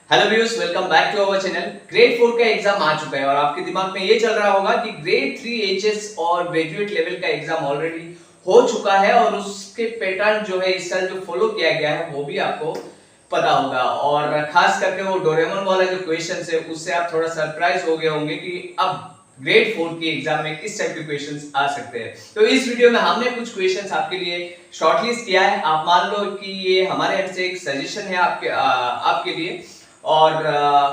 Hello viewers, welcome back to our channel. Grade 4 का exam आ चुका है और आपके दिमाग में ये चल रहा होगा कि ग्रेड 3 एचएस और ग्रेजुएट लेवल का एग्जाम ऑलरेडी हो चुका है और उसके पैटर्न जो है इस साल जो फॉलो किया गया है वो भी आपको पता होगा। और खास करके वो डोरेमोन वाला जो क्वेश्चन है उससे आप थोड़ा सरप्राइज हो गए होंगे कि अब ग्रेड 4 के एग्जाम में किस टाइप के क्वेश्चंस आ सकते हैं। तो इस वीडियो में हमने कुछ क्वेश्चंस आपके लिए शॉर्टलिस्ट किया है। आप मान लो कि ये हमारे एंड से एक सजेशन है आपके लिए और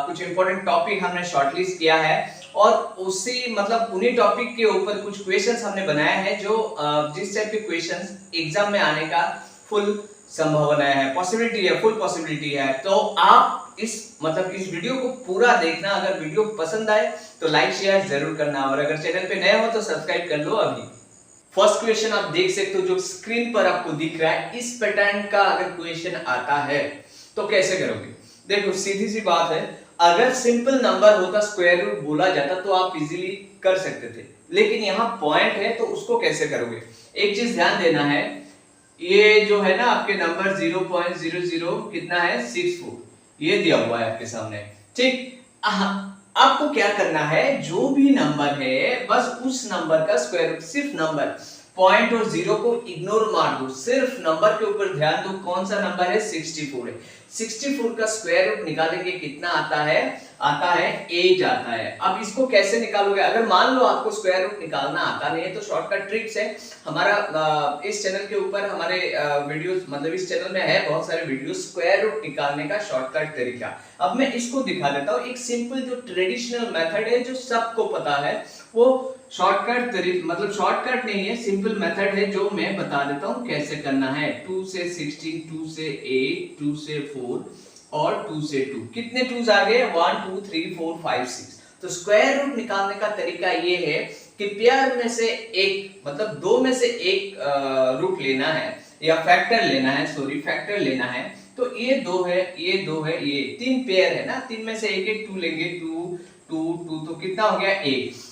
कुछ इंपॉर्टेंट टॉपिक हमने शॉर्टलिस्ट किया है और उसी मतलब उन्हीं टॉपिक के ऊपर कुछ क्वेश्चंस हमने बनाए हैं जो जिस टाइप के क्वेश्चंस एग्जाम में आने का फुल संभावना है, पॉसिबिलिटी है, फुल पॉसिबिलिटी है। तो आप इस वीडियो को पूरा देखना। अगर वीडियो पसंद आए तो लाइक शेयर जरूर करना और अगर चैनल पे नए हो तो सब्सक्राइब कर लो अभी। फर्स्ट क्वेश्चन आप देख सकते हो जो स्क्रीन पर आपको दिख रहा है। इस पैटर्न का अगर क्वेश्चन आता है तो कैसे करोगे? देखो, सीधी सी बात है, अगर सिंपल नंबर होता, स्क्वायर रूट बोला जाता तो आप इजीली कर सकते थे, लेकिन यहाँ पॉइंट है तो उसको कैसे करोगे? एक चीज ध्यान देना है, ये जो है ना आपके नंबर 0.00 कितना है 64, ये दिया हुआ है आपके सामने, ठीक। आपको क्या करना है, जो भी नंबर है बस उस नंबर का स्क्वायर रूट, सिर्फ नंबर, पॉइंट और जीरो को इग्नोर मार दो, सिर्फ नंबर के ऊपर ध्यान दो। कौन सा नंबर है? 64 है। 64 का स्क्वायर रूट निकालेंगे कितना आता है? आता है 8 आता है। अब इसको कैसे निकालोगे? अगर मान लो आपको स्क्वायर रूट निकालना आता नहीं है तो शॉर्टकट ट्रिक्स है हमारा इस चैनल के ऊपर, हमारे वीडियोस इस चैनल में है बहुत सारे वीडियोस स्क्वायर रूट निकालने का शॉर्टकट तरीका। अब मैं इसको दिखा देता हूँ। एक सिंपल जो ट्रेडिशनल मेथड है जो सबको पता है, वो शॉर्टकट शॉर्टकट नहीं है, सिंपल मेथड है जो मैं बता देता हूँ कैसे करना है। 2 से 16, 2 से 8, 2 से 4 और 2 से 2। कितने 2s आ गए? 1 2 3 4 5 6। तो स्क्वायर रूट निकालने का तरीका ये है कि पेयर में से एक दो में से एक रूट लेना है या फैक्टर लेना है, फैक्टर लेना है। तो ये 2 है, ये 2 है, ये 3 पेयर है ना, 3 में से एक एक 2 लेंगे, 2 2 2, तो कितना हो गया? 8।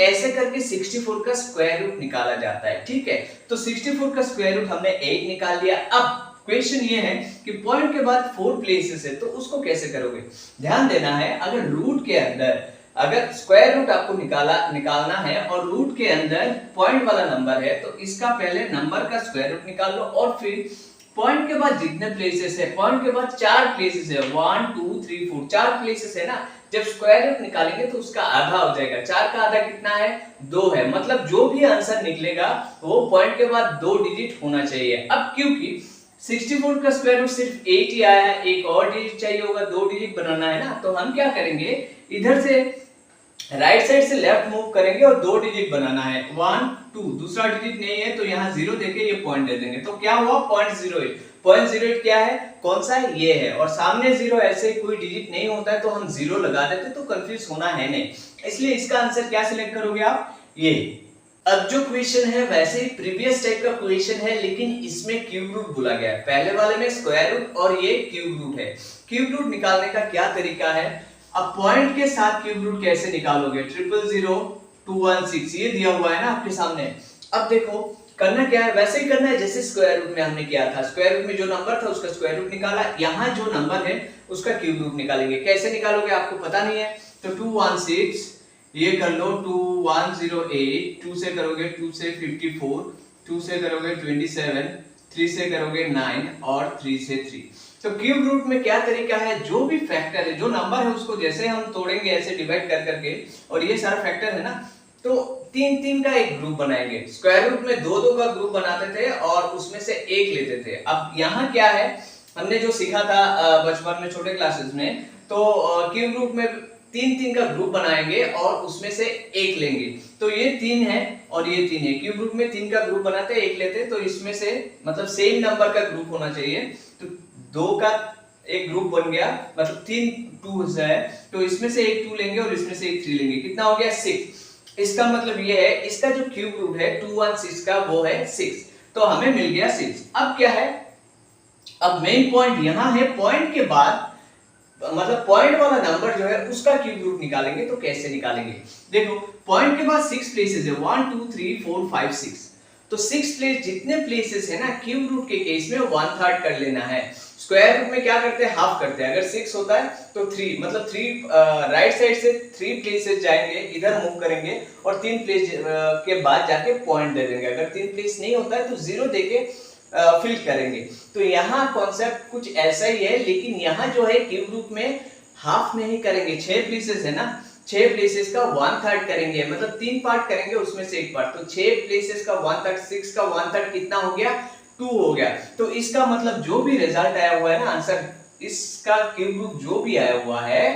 ऐसे करके 64 का स्क्वायर रूट निकाला जाता है, ठीक है। तो 64 का स्क्वायर रूट हमने 8 निकाल लिया। अब क्वेश्चन ये है कि पॉइंट के बाद 4 प्लेसेस है तो उसको कैसे करोगे? ध्यान देना है, अगर रूट के अंदर अगर स्क्वायर रूट आपको निकालना है और रूट के अंदर पॉइंट वाला नंबर है तो इसका पहले नंबर का स्क्वायर रूट निकाल लो और फिर पॉइंट के बाद जितने प्लेसेस है, पॉइंट के बाद 4 प्लेसेस है, 1 2 3 4, 4 प्लेसेस है ना। जब स्क्वायर रूट निकालेंगे तो उसका आधा हो जाएगा। 4 का आधा कितना है? 2 है। मतलब जो भी आंसर निकलेगा वो पॉइंट के बाद 2 डिजिट होना चाहिए। अब क्योंकि 64 का स्क्वायर रूट सिर्फ 8 ही आया है, एक और डिजिट चाहिए होगा, 2 डिजिट बनाना है ना। तो हम क्या करेंगे, इधर से राइट साइड से लेफ्ट मूव करेंगे और 2 डिजिट बनाना है, 1 2। दूसरा डिजिट नहीं है तो यहाँ 0 देके ये पॉइंट दे देंगे। तो क्या हुआ? 0.08। 0.08 क्या है? कौन सा है? ये है। और सामने 0 ऐसे कोई डिजिट नहीं होता है तो हम 0 लगा देते, तो कंफ्यूज होना है नहीं। इसलिए इसका आंसर क्या सिलेक्ट करोगे आप? ये। अब जो क्वेश्चन है वैसे ही प्रीवियस टाइप का क्वेश्चन है, लेकिन इसमें क्यूब रूट बोला गया है। पहले वाले में स्क्वायर रूट और ये क्यूब रूट है। क्यूब रूट निकालने का क्या तरीका है? अब पॉइंट के साथ क्यूब रूट कैसे निकालोगे? 000 216 ये दिया हुआ है ना आपके सामने। अब देखो करना क्या है, वैसे ही करना है जैसे स्क्वायर रूट में हमने किया था। स्क्वायर रूट में जो नंबर था उसका स्क्वायर रूट निकाला, यहाँ जो नंबर है उसका क्यूब रूट निकालेंगे। कैसे निकालोगे आपको पता नहीं है तो 216 ये कर लो, 2108, 2 से करोगे 2 से 54, 2 से करोगे 27, 3 से करोगे 9 और 3 से 3। तो क्यूब रूट में क्या तरीका है, जो भी फैक्टर है, जो नंबर है उसको जैसे हम तोड़ेंगे ऐसे डिवाइड कर करके, और ये सारा फैक्टर है ना, तो 3 3 का एक ग्रुप बनाएंगे। स्क्वायर रूट में 2 2 का ग्रुप बनाते थे और उसमें से एक लेते थे। अब यहाँ क्या है, हमने जो सीखा था बचपन में छोटे क्लासेस में, तो क्यूब रूट में 3 3 का ग्रुप बनाएंगे और उसमें से एक लेंगे। तो ये 3 है और ये 3 है। क्यूब रूट में 3 का ग्रुप बनाते हैं, एक लेते हैं, तो इसमें से सेम नंबर का ग्रुप होना चाहिए। तो 2 का एक ग्रुप बन गया, 3 2 है, तो इसमें से एक 2 लेंगे और इसमें से एक 3 लेंगे। कितना हो गया? 6। इसका मतलब ये है, इसका जो क्यूब रूट है 216 का वो है 6, तो हमें मिल गया 6। अब क्या है, अब मेन पॉइंट यहाँ है, पॉइंट के बाद पॉइंट वाला नंबर जो है उसका क्यूब रूट निकालेंगे। तो कैसे निकालेंगे? देखो पॉइंट के बाद 6 प्लेसेस है, 1 2 3 4 5 6। तो 6 प्लेस, जितने प्लेसेस है ना क्यूब रूट के केस में 1/3 कर लेना है। स्क्वायर रूट में क्या करते हैं, हाफ करते हैं। अगर 6 होता है तो 3, मतलब 3 राइट साइड से 3 प्लेसेस जाएंगे, इधर मूव करेंगे और 3 प्लेस के बाद जाके पॉइंट दे देंगे। अगर 3 प्लेस नहीं होता है तो 0 देके फिल करेंगे। तो यहाँ कॉन्सेप्ट कुछ ऐसा ही है, लेकिन यहाँ जो है क्यूब रूट में हाफ नहीं करेंगे, 6 प्लेसेस है ना, 6 प्लेसेस का 1/3 करेंगे, मतलब 3 पार्ट करेंगे, उसमें से 1 पार्ट। तो 6 प्लेसेस का 1/3, 6 का 1/3 कितना हो गया, 2 हो गया। तो इसका मतलब जो भी रिजल्ट आया हुआ है ना, आंसर इसका क्यूब रूट जो भी आया हुआ है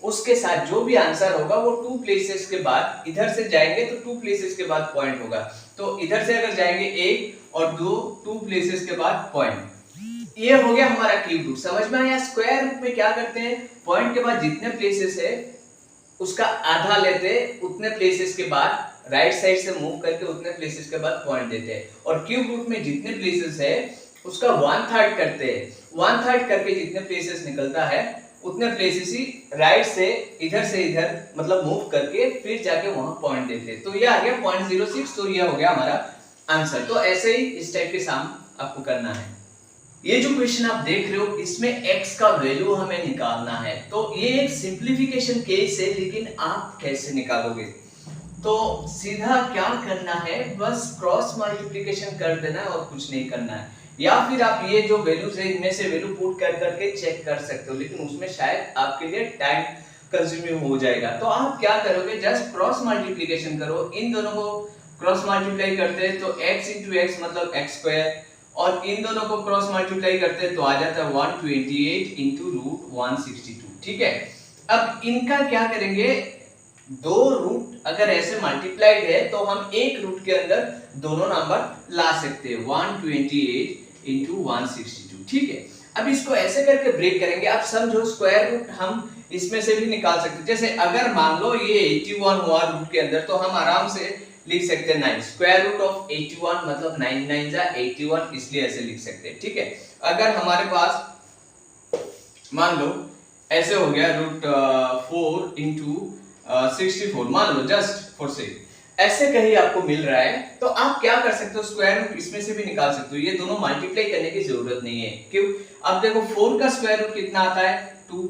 उसके साथ जो भी आंसर होगा वो 2 प्लेसेस के बाद, इधर से जाएंगे तो 2 प्लेसेस के बाद पॉइंट होगा। तो इधर से अगर जाएंगे 1 और 2 प्लेसेस के बाद पॉइंट। ये हो गया हमारा क्यूब रूट। समझ में आया? स्क्वायर रूट में क्या करते हैं, पॉइंट के बाद जितने प्लेसेस है उसका आधा लेते, उतने प्लेसेस के बाद राइट साइड से मूव करके उतने प्लेसेस के बाद पॉइंट देते हैं। और क्यूब रूट में जितने प्लेसेस है उसका 1/3 करते हैं, 1/3 करके जितने प्लेसेस निकलता है उतने प्लेसेस ही राइट से इधर मतलब मूव करके फिर जाके वहां पॉइंट देते हैं। तो ये आ गया 0.06। तो ये हो गया हमारा आंसर। तो ऐसे ही इस टाइप के सम आपको करना है। ये जो क्वेश्चन आप देख रहे हो इसमें x का वैल्यू हमें निकालना है। तो ये एक सिंप्लीफिकेशन केस है, लेकिन आप कैसे निकालोगे? तो सीधा क्या करना है, बस क्रॉस मल्टीप्लिकेशन कर देना है और कुछ नहीं करना है। या फिर आप ये जो वैल्यूज है इनमें से वैल्यू पुट कर करके चेक कर सकते हो, लेकिन उसमें शायद आपके लिए टाइम कंज्यूमिंग हो जाएगा। तो आप क्या करोगे, जस्ट क्रॉस मल्टीप्लिकेशन करो, इन दोनों को क्रॉस मल्टीप्लाई करते हैं तो x इंटू एक्स मतलब x स्क्वायर, और इन दोनों को क्रॉस मल्टीप्लाई करते हैं तो आ जाता है 128 इंटू रूट 162। ठीक है, अब इनका क्या करेंगे, दो रूट अगर ऐसे मल्टीप्लाइड है तो हम एक रूट के अंदर दोनों नंबर ला सकते हैं, 128 इंटू 162। ठीक है, अब इसको ऐसे करके ब्रेक करेंगे। आप समझो स्क्वायर रूट हम इसमें से भी निकाल सकते हैं। जैसे अगर मान लो ये 81 हुआ रूट के अंदर, तो हम आराम से लिख सकते हैं 9, स्क्वायर रूट ऑफ 81 मतलब 9 9 जा 81, इसलिए ऐसे लिख सकते हैं। ठीक है, अगर हमारे पास मान लो ऐसे हो गया रूट 4 इंटू 64, मान लो जस्ट फॉर सेक ऐसे कहीं आपको मिल रहा है, तो आप क्या कर सकते हो, स्क्वायर रूट इसमें से भी निकाल सकते हो। ये दोनों मल्टीप्लाई करने की जरूरत नहीं है। क्यों? अब देखो 4 का स्क्वायर रूट कितना आता है, 2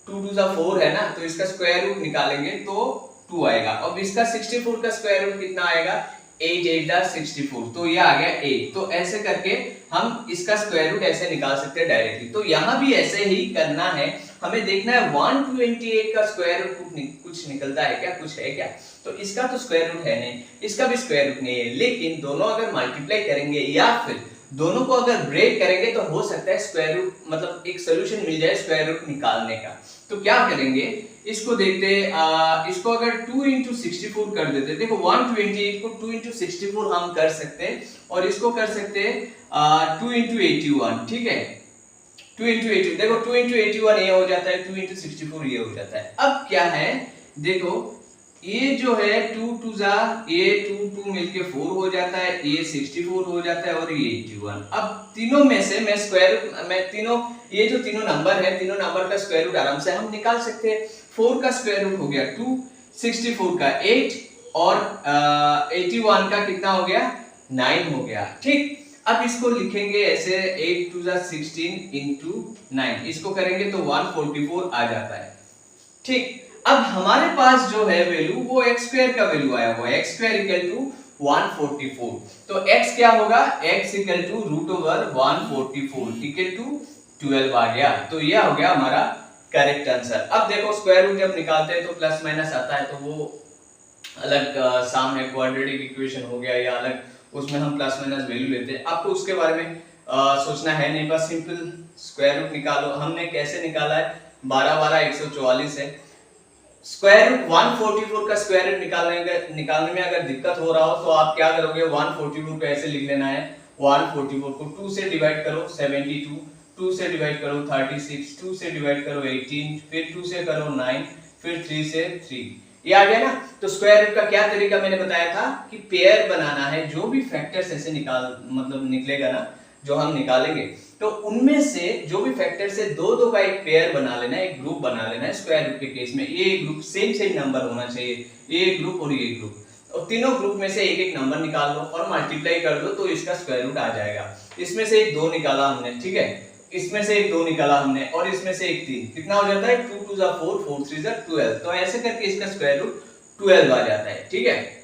2 2 4 है ना, तो इसका स्क्वायर रूट निकालेंगे तो 2 आएगा। अब इसका 64 का स्क्वायर रूट कितना आएगा, 8 8 64, तो ये आ गया 8। तो ऐसे करके हम इसका स्क्वायर रूट ऐसे निकाल सकते हैं डायरेक्टली। तो यहाँ भी ऐसे ही करना है, हमें देखना है 128 का स्क्वायर रूट कुछ निकलता है क्या, कुछ है क्या? तो इसका तो स्क्वायर रूट है नहीं, इसका भी स्क्वायर रूट नहीं है, लेकिन दोनों अगर मल्टीप्लाई करेंगे या फिर दोनों को अगर ब्रेक करेंगे तो हो सकता है स्क्वायर रूट मतलब एक सोल्यूशन मिल जाए स्क्वायर रूट निकालने का। तो क्या करेंगे, इसको देखते इसको अगर 2 इंटू 64 कर देते, देखो 128 को 2 इंटू 64 हम कर सकते हैं, और इसको कर सकते हैं 2 इंटू 81। ठीक है, 2 इंटू 80, देखो 2 इंटू 81 ये हो जाता है, 2 इंटू 64 ये हो जाता है। अब क्या है, देखो ये जो है 2 2 जा ये 2 2 मिलके 4 हो जाता है, ये 64 हो जाता है और ये 81। अब तीनों में से मैं स्क्वायर रूट, मैं तीनों ये जो तीनों नंबर है, तीनों नंबर का स्क्वायर रूट आराम से हम निकाल सकते हैं। 4 का स्क्वायर रूट हो गया 2, 64 का 8 और 81 का कितना हो गया, 9 हो गया। ठीक, अब इसको लिखेंगे ऐसे 8 2 जा 16 इंटू 9, इसको करेंगे तो 144 आ जाता है। ठीक, अब हमारे पास जो है वैल्यू वो x स्क्वायर का वैल्यू आया हुआ है, x स्क्वायर इक्वल टू 144। तो x क्या होगा, x equal to root over 144 equal to 12 आ गया। तो ये हो गया हमारा करेक्ट आंसर। अब देखो स्क्वायर रूट जब निकालते हैं तो प्लस माइनस आता है, तो वो अलग सामने क्वाड्रेटिक इक्वेशन हो गया या अलग, उसमें हम प्लस माइनस वैल्यू लेते हैं। आपको उसके बारे में सोचना है नहीं, बस सिंपल स्क्वायर रूट निकालो। हमने कैसे निकाला है, 12 12 144 है। स्क्वायर रूट 144 का स्क्वायर रूट निकालने में अगर दिक्कत हो रहा हो तो आप क्या करोगे, 144 को ऐसे लिख लेना है, 144 को 2 से डिवाइड करो 72, 2 से डिवाइड करो 36, 2 से डिवाइड करो 18, फिर 2 से करो 9, फिर 3 से 3, ये आ गया ना। तो स्क्वायर रूट का क्या तरीका मैंने बताया था कि पेयर बनाना है, जो भी फैक्टर्स ऐसे मतलब निकलेगा ना जो हम निकालेंगे, तो उनमें से जो भी फैक्टर से दो दो का एक पेयर बना लेना है, एक ग्रुप बना लेना है। स्क्वायर रूट के केस में ये ग्रुप सेम नंबर होना चाहिए, ये ग्रुप और ये ग्रुप, और तीनों ग्रुप में से एक एक नंबर निकाल लो और मल्टीप्लाई कर दो तो इसका स्क्वायर रूट आ जाएगा। इसमें से एक 2 निकाला हमने, ठीक है, इसमें से एक 2 निकाला हमने और इसमें से एक 3, कितना हो जाता है 2 2 4 4 3 12। तो ऐसे करके इसका स्क्वायर रूट 12 आ जाता है। ठीक है,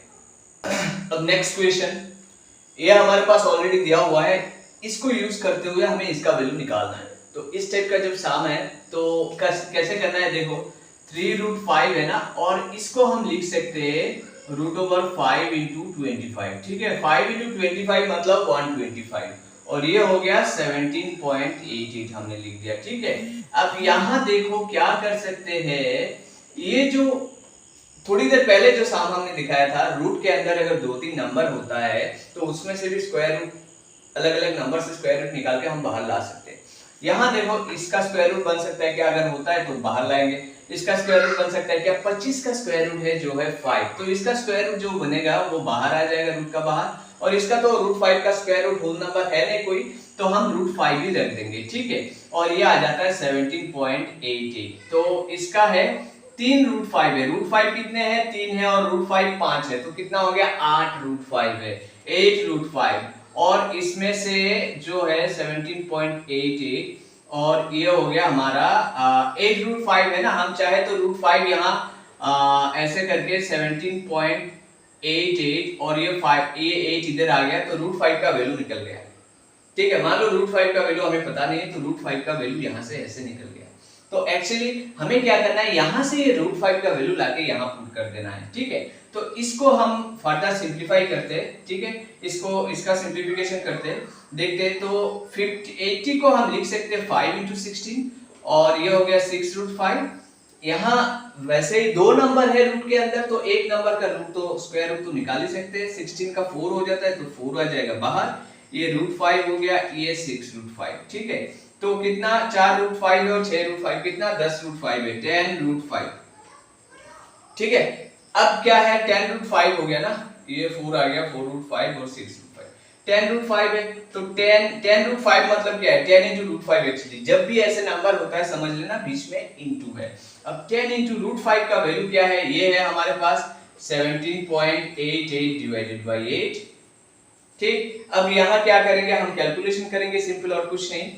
अब नेक्स्ट क्वेश्चन, ये हमारे पास ऑलरेडी दिया हुआ है, इसको यूज करते हुए हमें इसका वैल्यू निकालना है। तो इस टाइप का जब सम है तो कैसे करना है, देखो 3√5 है ना, और इसको हम लिख सकते हैं √5 इंटू 25। ठीक है, 5 इंटू 25 मतलब 125, और ये हो गया 17.88 हमने लिख दिया। ठीक है, अब यहाँ देखो क्या कर सकते हैं, ये जो थोड़ी देर पहले जो सम हमने दिखाया था, रूट के अंदर अगर 2-3 नंबर होता है तो उसमें से भी स्क्वायर रूट, अलग अलग नंबर से स्क्वायर रूट निकाल के हम बाहर ला सकते हैं। यहाँ देखो इसका स्क्वायर रूट बन सकता है क्या, अगर होता है तो बाहर लाएंगे। इसका स्क्वायर रूट बन सकता है क्या, 25 का स्क्वायर रूट है जो है 5, तो इसका स्क्वायर रूट जो बनेगा वो बाहर आ जाएगा रूट का बाहर, और इसका तो √5 का स्क्वायर रूट होल नंबर है नहीं कोई, तो हम √5 ही रख देंगे। ठीक है, और ये आ जाता है 17.88। तो इसका है 3√5 है, √5 कितने हैं 3 है, और √5 5 है, तो कितना हो गया 8√5 है, 8√5, और इसमें से जो है 17.88, और ये हो गया हमारा 8√5 है ना, हम चाहे तो √5 यहाँ ऐसे करके 17.88, और ये 5, ये 8 इधर आ गया, तो √5 का वैल्यू निकल गया। ठीक है, मान लो √5 का वैल्यू हमें पता नहीं है, तो √5 का वैल्यू यहाँ से ऐसे निकल गया। तो एक्चुअली हमें क्या करना है, यहाँ से ये √5 का वैल्यू लाके यहाँ पुट कर देना है। ठीक है, तो इसको हम फर्दर सिंप्लीफाई करते हैं। ठीक है, इसका सिंप्लीफिकेशन करते हैं, देखते हैं। तो 80 को हम लिख सकते हैं 5 इंटू 16, और ये हो गया 6√5। यहाँ वैसे ही 2 नंबर है रूट के अंदर, तो एक नंबर का रूट तो स्क्वायर रूट तो निकाल ही सकते हैं। 16 का 4 हो जाता है, तो 4 आ जाएगा बाहर, ये √5 हो गया, ये 6√5। ठीक है, तो कितना 4√5 और 6√5 कितना 10√5 है, 10√5। ठीक है, अब क्या है 10√5 हो गया ना, ये 4 आ गया, 4√5 और 6√5, 10√5 है। तो 10√5 मतलब क्या है, 10 इंटू √5। एक्चुअली जब भी ऐसे नंबर होता है समझ लेना बीच में इंटू है। अब 10 इंटू √5 का वैल्यू क्या है, ये है हमारे पास 17.88 डिवाइडेड बाई 8। ठीक, अब यहाँ क्या करेंगे, हम कैलकुलेशन करेंगे सिंपल, और कुछ नहीं।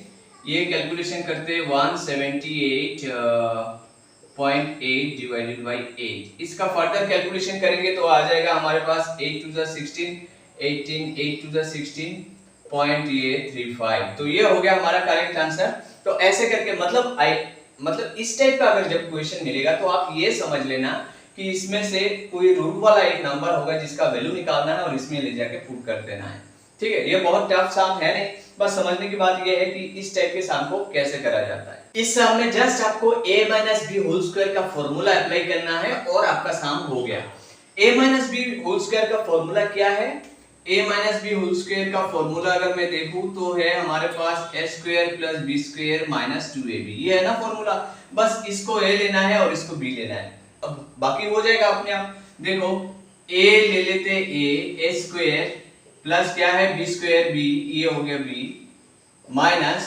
ये कैलकुलेशन करते 178.8 डिवाइडेड बाई 8, इसका फर्दर कैलकुलेशन करेंगे तो आ जाएगा हमारे पास 8 टू द 16, 18, 8 टू द 16.35। तो ये हो गया हमारा करेक्ट आंसर। तो ऐसे करके मतलब इस टाइप का अगर जब क्वेश्चन मिलेगा तो आप ये समझ लेना कि इसमें से कोई रूट वाला एक नंबर होगा जिसका वैल्यू निकालना है और इसमें ले जाके पुट कर देना है। ठीक है, ये बहुत टफ सम है नहीं, बस समझने की बात ये है कि इस टाइप के सम को कैसे करा जाता है। इस सम में जस्ट आपको a - b होल स्क्वायर का फॉर्मूला अप्लाई करना है और आपका सम हो गया। a - b होल स्क्वायर का फॉर्मूला क्या है, a - b होल स्क्वायर का फॉर्मूला अगर मैं देखूं तो है हमारे पास a² + b² - 2ab, ये है ना फॉर्मूला। बस इसको a लेना है और इसको b लेना है, अब बाकी हो जाएगा अपने आप। देखो a ले लेते a² प्लस क्या है b² b, ये हो गया b माइनस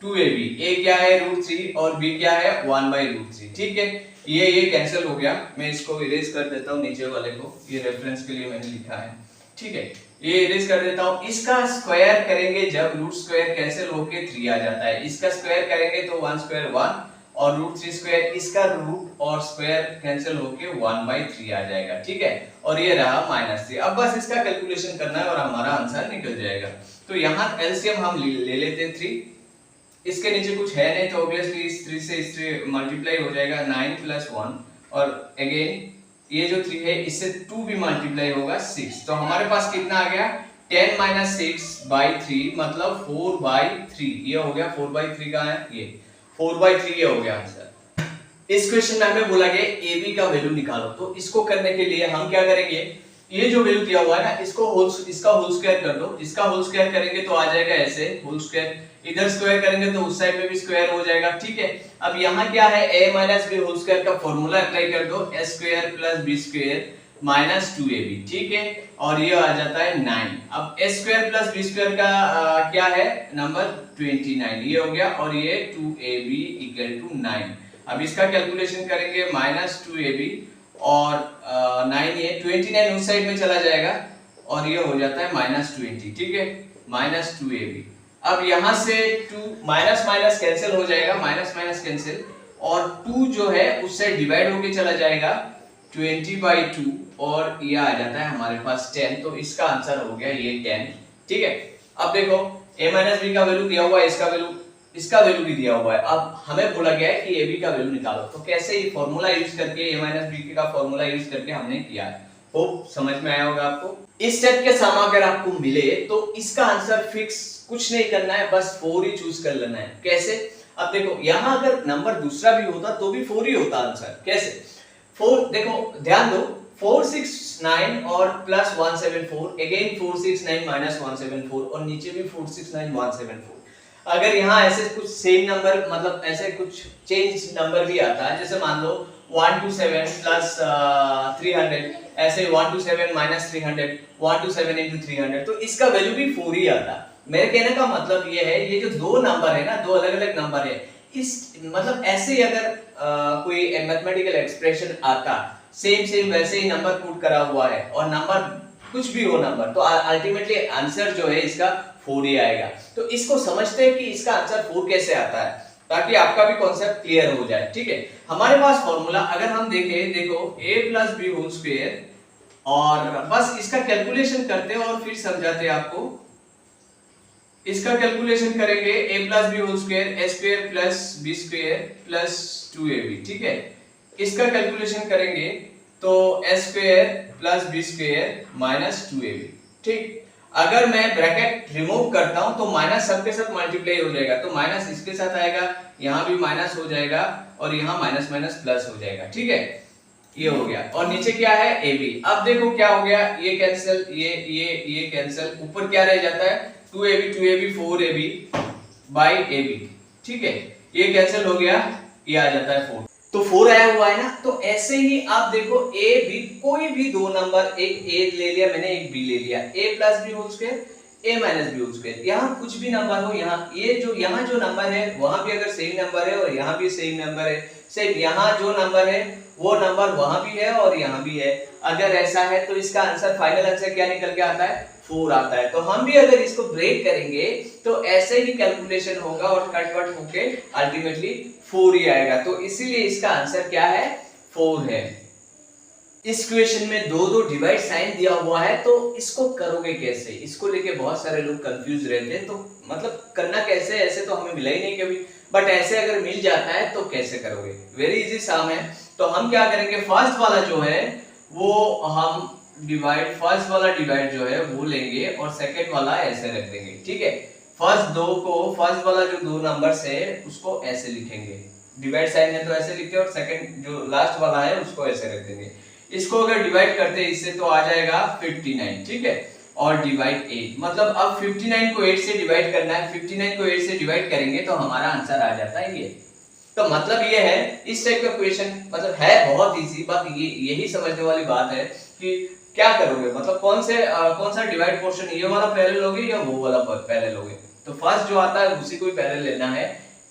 2ab, a क्या है √3 और b क्या है 1/√3। ठीक है, ये कैंसिल हो गया, मैं इसको इरेज कर देता हूँ नीचे वाले को, ये रेफरेंस के लिए मैंने लिखा है। ठीक है, ये इरेज कर देता हूँ। इसका स्क्वायर करेंगे जब रूट स्क्वायर कैंसिल होके 3 आ जाता है, इसका स्क्वायर करेंगे तो 1² 1 और √3², इसका रूट और स्क्वायर कैंसिल होके 1/3 आ जाएगा। ठीक है, और ये रहा -3। अब बस इसका कैलकुलेशन करना है और हमारा आंसर निकल जाएगा। तो यहाँ एलसीएम हम ले लेते हैं 3, इसके नीचे कुछ है नहीं तो ऑब्वियसली इस 3 से इस 3 मल्टीप्लाई हो जाएगा, 9 + 1, और अगेन ये जो 3 है इससे 2 भी मल्टीप्लाई होगा 6। तो हमारे पास कितना आ गया 10 - 6/3 मतलब 4/3, ये हो गया 4/3 का है, ये 4/3 ये हो गया आंसर। इस क्वेश्चन में हमें बोला गया AB का वैल्यू निकालो, तो इसको करने के लिए हम क्या करेंगे, ये जो वैल्यू दिया हुआ है ना इसका होल स्क्वायर कर दो। इसका होल स्क्वायर करेंगे तो आ जाएगा ऐसे होल स्क्वायर, इधर स्क्वायर करेंगे तो उस साइड में भी स्क्वायर हो जाएगा। ठीक है, अब यहाँ क्या है a - b होल स्क्वायर का फॉर्मूला अप्लाई कर दो, a² + b² - 2ab। ठीक है, और ये आ जाता है 9। अब a² + b² का क्या है नंबर 29, ये हो गया, और ये 2ab = 9। अब इसका कैलकुलेशन करेंगे -2ab और 9, ये 29 उस साइड में चला जाएगा और ये हो जाता है -20। ठीक है, -2ab। अब यहाँ से 2 माइनस माइनस कैंसिल हो जाएगा, माइनस माइनस कैंसिल, और 2 जो है उससे डिवाइड होके चला जाएगा 20/2 और ये आ जाता है हमारे पास 10। तो इसका आंसर हो गया ये 10। ठीक है, अब देखो a माइनस बी का वैल्यू दिया हुआ है, इसका वैल्यू भी दिया हुआ है। अब हमें बोला गया है कि ए बी का वैल्यू निकालो, तो कैसे ये फॉर्मूला यूज करके a माइनस बी का फॉर्मूला यूज करके हमने किया है। होप समझ में आया होगा आपको। इस टाइप के सम अगर आपको मिले तो इसका आंसर फिक्स कुछ नहीं करना है, बस 4 ही चूज कर लेना है। कैसे? अब देखो यहाँ अगर नंबर दूसरा भी होता तो भी 4 ही होता आंसर। कैसे? 4 देखो ध्यान दो, 469 और प्लस 174, अगेन 469 माइनस 174 और नीचे भी 469 174। अगर यहाँ ऐसे कुछ सेम नंबर मतलब ऐसे कुछ चेंज नंबर भी आता है, जैसे मान लो 127 प्लस 300, ऐसे 127 माइनस 300, 127 into 300, तो इसका वैल्यू भी 4 ही आता। मेरे कहने का मतलब ये है, ये जो दो नंबर है ना, दो अलग अलग नंबर है, इस मतलब ऐसे ही अगर कोई मैथमेटिकल एक्सप्रेशन आता सेम वैसे ही नंबर पुट करा हुआ है और नंबर कुछ भी हो नंबर, तो अल्टीमेटली आंसर जो है इसका 4 ही आएगा। तो इसको समझते हैं कि इसका आंसर 4 कैसे आता है, ताकि आपका भी कॉन्सेप्ट क्लियर हो जाए। ठीक है, हमारे पास फॉर्मूला अगर हम देखें, देखो a plus B whole square, और बस इसका कैलकुलेशन करते हैं और फिर समझाते हैं आपको। इसका कैलकुलेशन करेंगे a plus B whole square a square plus B square plus 2ab। ठीक है, इसका कैलकुलेशन करेंगे तो a square plus B square minus 2ab। ठीक, अगर मैं ब्रैकेट रिमूव करता हूं तो माइनस सबके साथ मल्टीप्लाई हो जाएगा, तो माइनस इसके साथ आएगा, यहां भी माइनस हो जाएगा और यहां माइनस माइनस प्लस हो जाएगा। ठीक है, ये हो गया, और नीचे क्या है ab। अब देखो क्या हो गया, ये कैंसिल, ये कैंसिल, ऊपर क्या रह जाता है 2ab 4ab बाई ab। ठीक है, ये कैंसिल हो गया, ये आ जाता है 4, तो 4 आया हुआ है ना। तो ऐसे ही आप देखो a b, कोई भी दो नंबर, एक a ले लिया मैंने, एक b ले लिया, a plus B whole square a minus B whole square, यहाँ कुछ भी नंबर हो, यहाँ ये जो यहाँ जो नंबर है वहां भी अगर सेम नंबर है और यहाँ भी सेम नंबर है, सेम यहाँ जो नंबर है वो नंबर वहां भी है और यहाँ भी है, अगर ऐसा है तो इसका आंसर, फाइनल आंसर क्या निकल के आता है, 4 आता है। तो हम भी अगर इसको ब्रेक करेंगे तो ऐसे ही कैलकुलेशन होगा और कट होके अल्टीमेटली 4 ही आएगा। तो इसीलिए इसका आंसर क्या है, 4 है। इस क्वेश्चन में दो डिवाइड साइन दिया हुआ है, तो इसको करोगे कैसे, इसको लेके बहुत सारे लोग कंफ्यूज रहते हैं। तो मतलब करना कैसे, ऐसे तो हमें मिला ही नहीं कभी, बट ऐसे अगर मिल जाता है तो कैसे करोगे, वेरी इजी सम है। तो हम क्या करेंगे, फर्स्ट वाला जो है वो हम डिवाइड, फर्स्ट वाला डिवाइड जो है वो लेंगे और सेकंड वाला ऐसे रख देंगे। ठीक है, फर्स्ट वाला जो दो नंबर्स है उसको ऐसे लिखेंगे, डिवाइड साइन है तो ऐसे लिखते हैं, और सेकंड जो लास्ट वाला है उसको ऐसे रख देंगे। इसको अगर डिवाइड करते हैं इससे तो आ जाएगा 59। ठीक है, और डिवाइड 8, मतलब अब 59 को 8 से डिवाइड करना है, 59 को 8 से डिवाइड करेंगे तो हमारा आंसर आ जाता है ये। तो मतलब ये है, इस टाइप का क्वेश्चन मतलब है बहुत इजी, बात ये यही समझने वाली बात है कि क्या करोगे, मतलब कौन सा डिवाइड पोर्शन, ये वाला पहले लोगे या वो वाला पहले लोगे। तो फर्स्ट जो आता है उसी को ही पहले लेना है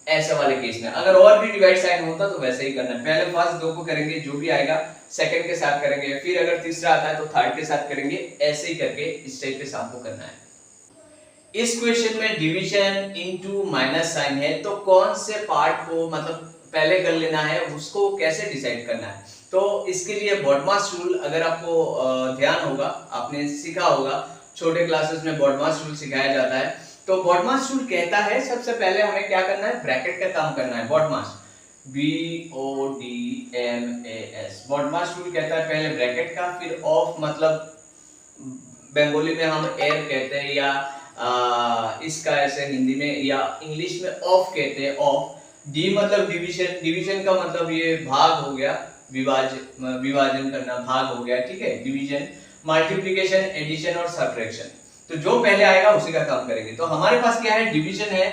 ऐसे वाले केस में। अगर और भी डिवाइड साइन होता तो वैसे ही करना है, पहले फर्स्ट दो को करेंगे, जो भी आएगा सेकंड के साथ करेंगे, फिर अगर तीसरा आता है तो थर्ड के साथ करेंगे, ऐसे ही करके इस टाइप के सम को करना है। इस क्वेश्चन में डिवीजन इनटू माइनस साइन है, तो कौन से पार्ट को मतलब पहले कर लेना है, उसको कैसे डिसाइड करना है। तो इसके लिए बॉडमास रूल, अगर आपको ध्यान होगा, आपने सीखा होगा, छोटे क्लासेस में बॉडमास रूल सिखाया जाता है। तो बॉडमास रूल कहता है सबसे पहले हमें क्या करना है, ब्रैकेट का काम करना है। बॉडमास BODMAS, बॉडमास रूल कहता है पहले ब्रैकेट का, फिर ऑफ, मतलब बंगाली में हम एयर कहते हैं, या इसका ऐसे हिंदी में या इंग्लिश में ऑफ कहते हैं, ऑफ। डी मतलब डिवीजन, डिवीजन का मतलब ये भाग हो गया, विभाजन करना, भाग हो गया। ठीक है, डिवीजन, मल्टीप्लिकेशन, एडिशन और सब्ट्रैक्शन, तो जो पहले आएगा उसी का काम करेंगे। तो हमारे पास क्या है, डिवीजन है,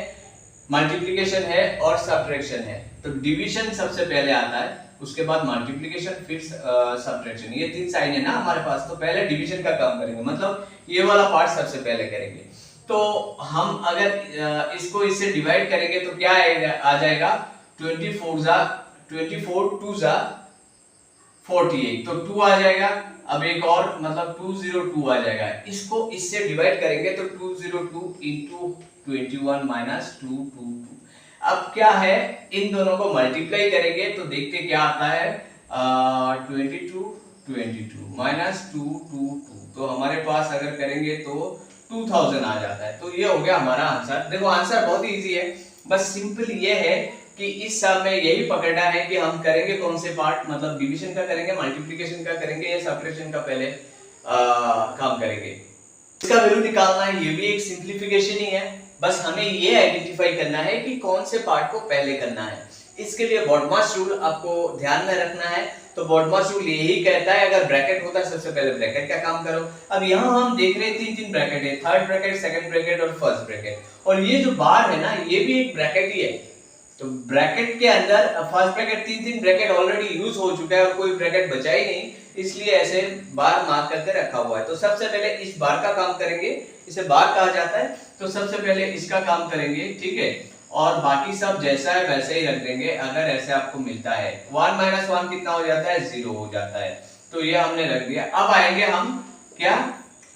मल्टीप्लिकेशन है और सब्ट्रैक्शन है। तो डिवीजन सबसे पहले आता है, उसके बाद मल्टीप्लिकेशन, फिर सब्ट्रैक्शन, ये तीन साइन है ना हमारे पास। तो पहले डिवीजन का काम करेंगे, मतलब ये वाला पार्ट सबसे पहले करेंगे। तो हम अगर इसको इससे डिवाइड करेंगे तो क्या आ जाएगा, 24 2 जा 48, तो 2 आ जाएगा। अब एक और मतलब 202 आ जाएगा। इसको इससे डिवाइड करेंगे तो 202 into 21 माइनस 2 2 2। अब क्या है, इन दोनों को मल्टीप्लाई करेंगे तो देखते क्या आता है, 22 22 माइनस 2 2 2, तो हमारे पास अगर करेंगे तो 2000 आ जाता है। तो ये हो गया हमारा आंसर। देखो आंसर बहुत इजी है, बस सिंपल ये है कि इस सब में यही पकड़ना है कि हम करेंगे कौन से पार्ट, मतलब डिवीजन का करेंगे, मल्टीप्लिकेशन का करेंगे या सब्ट्रैक्शन का पहले काम करेंगे। इसका वैल्यू निकालना है, ये भी एक सिंप्लीफिकेशन ही है। बस हमें ये आइडेंटिफाई करना है कि कौन से पार्ट को पहले करना है। इसके लिए बॉडमास रूल आपको ध्यान में रखना है। तो बॉडमास रूल यही कहता है, अगर ब्रैकेट होता है सबसे पहले ब्रैकेट का काम करो। अब यहाँ हम देख रहे हैं तीन ब्रैकेट है, थर्ड ब्रैकेट, सेकंड ब्रैकेट और फर्स्ट ब्रैकेट, और ये जो बार है ना ये भी एक ब्रैकेट ही है। तो ब्रैकेट के अंदर फर्स्ट ब्रैकेट, तीन ब्रैकेट ऑलरेडी यूज हो चुका है और कोई ब्रैकेट बचा ही नहीं, इसलिए ऐसे बार मार्क करके रखा हुआ है। तो सबसे पहले इस बार का काम करेंगे, इसे बार कहा जाता है, तो सबसे पहले इसका काम करेंगे, ठीक है, और बाकी सब जैसा है वैसे ही रख देंगे। अगर ऐसे आपको मिलता है 1 माइनस 1 कितना हो जाता है, 0 हो जाता है, तो ये हमने रख दिया। अब आएंगे हम क्या,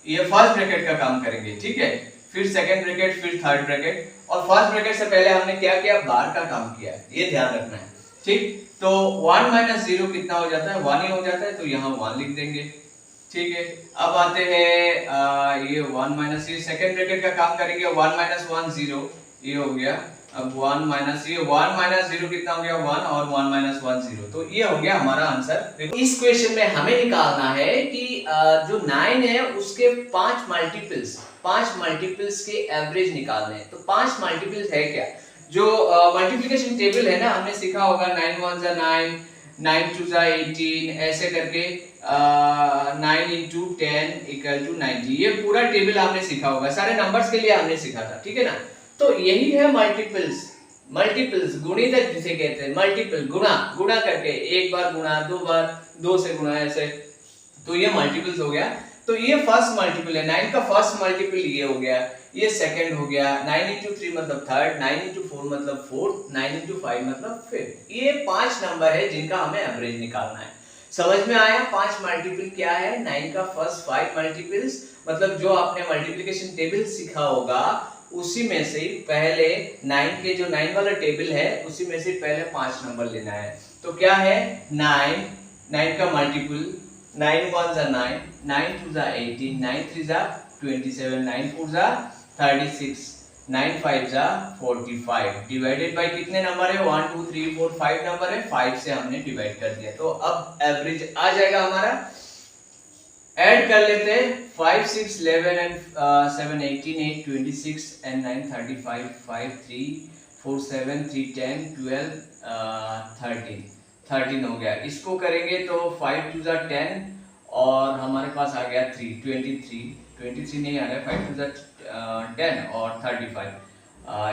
ये फर्स्ट ब्रैकेट का काम करेंगे, ठीक है, फिर सेकंड ब्रैकेट, फिर थर्ड ब्रैकेट, और फर्स्ट ब्रैकेट से पहले हमने क्या किया, बार का काम किया, ये ध्यान रखना है, ठीक। तो 1 माइनस 0 कितना हो जाता है, 1 ही हो जाता है, तो यहाँ 1 लिख देंगे, ठीक है। अब आते हैं ये 1 माइनस, ये सेकंड ब्रैकेट का काम करेंगे, 1 माइनस 1 0, ये हो गया। अब 1 माइनस, ये 1 माइनस 0 कितना हो गया, 1, और 1 माइनस 1 0, तो ये हो गया हमारा आंसर। इस क्वेश्चन में हमें निकालना है कि जो 9 है उसके 5 मल्टीपल्स के एवरेज निकालने हैं। तो 5 मल्टीपल्स है क्या, जो मल्टीप्लिकेशन टेबल है ना, हमने सीखा होगा 9 1 जा 9, 9 2 जा 18, ऐसे करके 9 into 10 इक्वल टू 90, ये पूरा टेबल आपने सीखा होगा, सारे नंबर्स के लिए हमने सीखा था, ठीक है ना। तो यही है मल्टीपल्स गुणित जिसे कहते हैं, मल्टीपल गुणा करके, एक बार गुणा, दो बार, दो से गुणा, ऐसे, तो ये मल्टीपल्स हो गया। तो ये फर्स्ट मल्टीपल है, 9 का फर्स्ट मल्टीपल ये हो गया, ये सेकंड हो गया, 9 into 3 मतलब थर्ड, 9 into 4 मतलब फोर्थ, 9 into 5 मतलब फिफ्थ। ये 5 नंबर है जिनका हमें एवरेज निकालना है। समझ में आया 5 मल्टीपल क्या है, 9 का फर्स्ट 5 मल्टीपल्स, मतलब जो आपने मल्टीप्लिकेशन टेबल सीखा होगा उसी में से पहले 9 के जो 9 वाला टेबल है उसी में से पहले 5 नंबर लेना है। तो क्या है, 9 का मल्टीपल, 9 1 जा 9, 9 2 जा 18, 9 3 जा 27, 9 4 जा 36, 9 5 जा 45, डिवाइडेड बाय कितने नंबर है, 1 2 3 4 5 नंबर है, 5 से हमने डिवाइड कर दिया। तो अब एवरेज आ जाएगा हमारा, ऐड कर लेते हैं, 5 6 11 and 7 18 8 26 and 9 35 5 3 4 7 3 10 12 13 हो गया। इसको करेंगे तो 5 2 जा 10 और हमारे पास आ गया 3 23 नहीं आ रहा है, 5 2 जा 10 और 35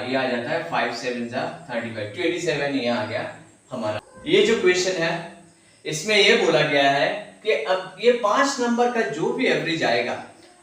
ये आ जाता है, 5 7 जा 35, 27 ये आ गया हमारा। ये जो क्वेश्चन है इसमें ये बोला गया है कि अब ये 5 नंबर का जो भी एवरेज आएगा,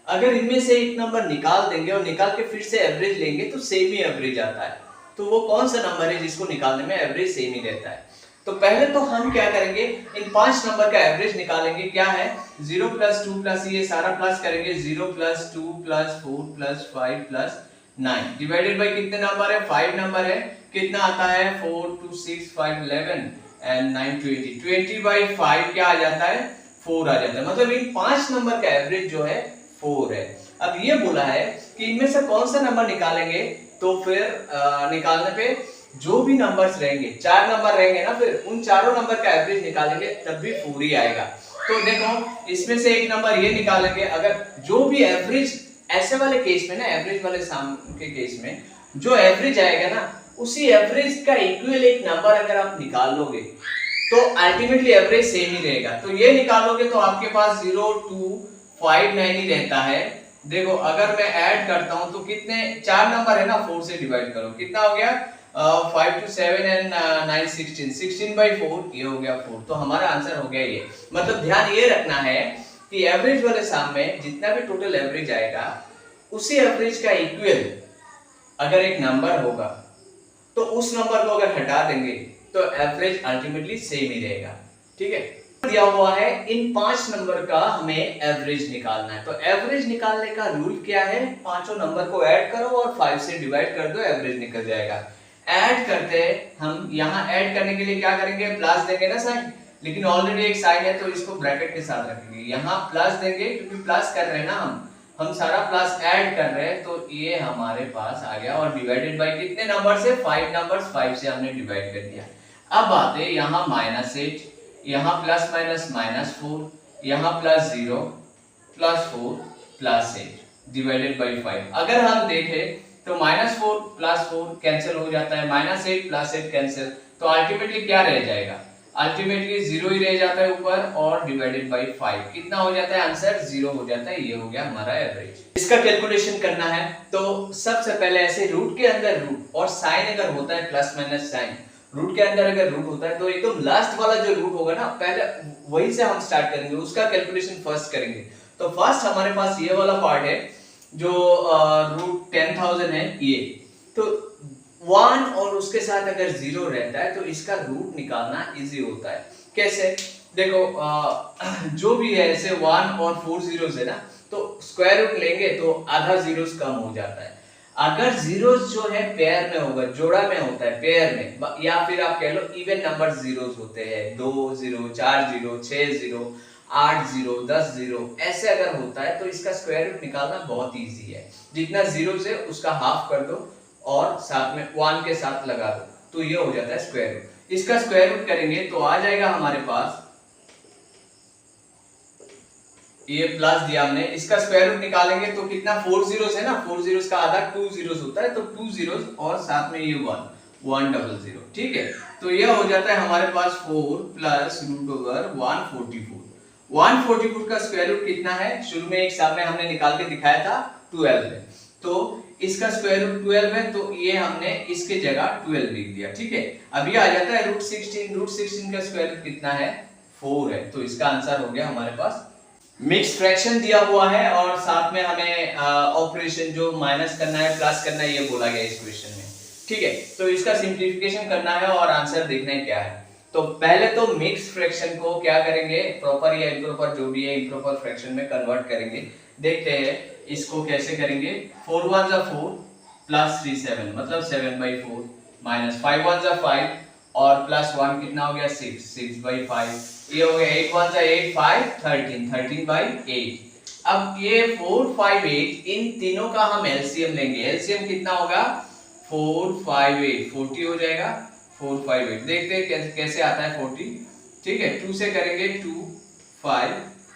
अगर इनमें से एक नंबर निकाल देंगे और निकाल के फिर से एवरेज लेंगे तो सेम ही एवरेज आता है। तो वो कौन सा नंबर है जिसको निकालने में एवरेज सेम ही रहता है। तो पहले तो हम क्या करेंगे, इन 5 नंबर का एवरेज निकालेंगे। क्या है, 0 प्लस 2 प्लस, ये सारा प्लस करेंगे, 0 plus 2 plus 4 plus 5 plus 9, divided by कितने नंबर है, 5 नंबर है, कितना आता है, 4 2 6 5 11 एंड 9 20, 20 बाय 5 क्या आ जाता है, 4 आ जाता है। मतलब इन 5 नंबर का एवरेज जो है 4 है। अब ये बोला है कि इनमें से कौन सा नंबर निकालेंगे, तो फिर निकालने पे जो भी नंबर्स रहेंगे, 4 नंबर रहेंगे ना, फिर उन चारों नंबर का एवरेज निकालेंगे तब भी 4 ही आएगा। तो देखो इसमें से एक नंबर ये निकालेंगे, अगर जो भी एवरेज, ऐसे वाले केस में ना, एवरेज वाले साम के केस में जो एवरेज आएगा ना, उसी एवरेज का इक्वल एक नंबर अगर आप निकाल लोगे तो अल्टीमेटली एवरेज सेम ही रहेगा। तो ये निकालोगे तो आपके पास 0 2 5 9 ही रहता है। देखो अगर मैं ऐड करता हूं तो कितने, 4 नंबर है ना, 4 से डिवाइड करो, कितना हो गया, 5 2 7 एंड 9 16, 16 बाई 4 ये हो गया 4। तो हमारा आंसर हो गया ये। मतलब ध्यान ये रखना है कि एवरेज वाले सम में जितना भी टोटल एवरेज आएगा उसी एवरेज का इक्वल अगर एक नंबर होगा तो उस नंबर को अगर हटा देंगे तो एवरेज अल्टीमेटली सेम ही रहेगा, ठीक है। दिया हुआ है इन 5 नंबर का हमें एवरेज निकालना है। तो एवरेज निकालने का रूल क्या है, पांचों नंबर को ऐड करो और 5 से डिवाइड कर दो, एवरेज निकल जाएगा। ऐड करते हैं हम, यहाँ ऐड करने के लिए क्या करेंगे, प्लस देंगे ना साइन, लेकिन ऑलरेडी एक साइन है तो इसको ब्रैकेट के साथ रखेंगे। यहाँ प्लस देंगे क्योंकि प्लस कर रहे हैं ना हम सारा प्लस ऐड कर रहे हैं, तो ये हमारे पास आ गया और डिवाइडेड बाय कितने नंबर से, 5 नंबर्स, 5 से हमने डिवाइड कर दिया। अब आते हैं यहाँ -8, यहाँ प्लस माइनस -4, यहाँ +0 +4 +8 डिवाइडेड बाय 5। अगर हम देखें तो -4 +4 कैंसिल हो जाता है, -8 +8 कैंसिल, तो अल्टीमेटली क्या रह जाएगा, अल्टीमेटली 0 ही रह जाता है ऊपर और डिवाइडेड बाय 5 कितना हो जाता है, आंसर 0 हो जाता है। ये हो गया हमारा एवरेज। इसका कैलकुलेशन करना है तो सबसे पहले ऐसे रूट के अंदर रूट और साइन अगर होता है प्लस माइनस साइन, रूट के अंदर अगर रूट होता है तो एकदम लास्ट वाला जो रूट होगा ना, पहले वही से हम स्टार्ट करेंगे, उसका कैलकुलेशन फर्स्ट करेंगे। तो फर्स्ट हमारे पास ये वाला पार्ट है जो रूट 10,000 है ये, तो 1 और उसके साथ अगर 0 रहता है तो इसका रूट निकालना इजी होता है। कैसे, देखो जो भी है ऐसे 1 और 4 जीरोस है ना, तो स्क्वायर रूट लेंगे तो आधा जीरोस कम हो जाता है। अगर जीरोस जो है पेयर में होगा, जोड़ा में होता है, पेयर में, या फिर आप कह लो इवन नंबर जीरोस होते हैं, 2 0 4 0 6 0 8 0 10 0, ऐसे अगर होता है तो इसका स्क्वायर रूट निकालना बहुत इजी है। जितना जीरो से उसका हाफ कर दो और साथ में 1 के साथ लगा दो, तो ये हो जाता है स्क्वायर रूट। इसका स्क्वायर रूट करेंगे तो आ जाएगा हमारे पास, ये प्लस दिया हमने, इसका स्क्वायर रूट निकालेंगे तो कितना, 4 जीरोस है ना, 4 जीरोस का आधा 2 जीरोस होता है, तो 2 जीरोस और साथ में ये 1 ठीक है। तो ये हो जाता है हमारे पास 4 प्लस √144। 144 का स्क्वायर रूट कितना है, शुरू में एक सामने हमने निकाल के दिखाया था 12 है, तो इसका स्क्वायर रूट 12 है, तो ये हमने इसके जगह 12 लिख दिया। ठीक है, अब ये आ जाता है √16 का स्क्वायर रूट कितना है, 4 है, तो इसका आंसर हो गया हमारे पास। मिक्स फ्रैक्शन दिया हुआ है और साथ में हमें ऑपरेशन जो माइनस करना है प्लस करना है ये बोला गया इस क्वेश्चन में। ठीक है, तो इसका सिंप्लीफिकेशन करना है और आंसर देखना है क्या है। तो पहले तो मिक्स फ्रैक्शन को क्या करेंगे, प्रॉपर या इम्प्रॉपर जो भी है इम्प्रॉपर फ्रैक्शन में कन्वर्ट करेंगे। देखते हैं इसको कैसे करेंगे। 4 1 जा 4 प्लस 3 7 मतलब 7/4 माइनस 5 1 जा 5 और प्लस 1 कितना हो गया 6 6/5, ये हो गया 8 1 जा 8 5 13 13/8। अब ये 4 5 8 इन तीनों का हम एलसीएम लेंगे। एलसीएम कितना होगा 4 5 8 40 हो जाएगा। 4 5 8 देखते हैं कैसे आता है 40। ठीक है, 2 से करेंगे 2 5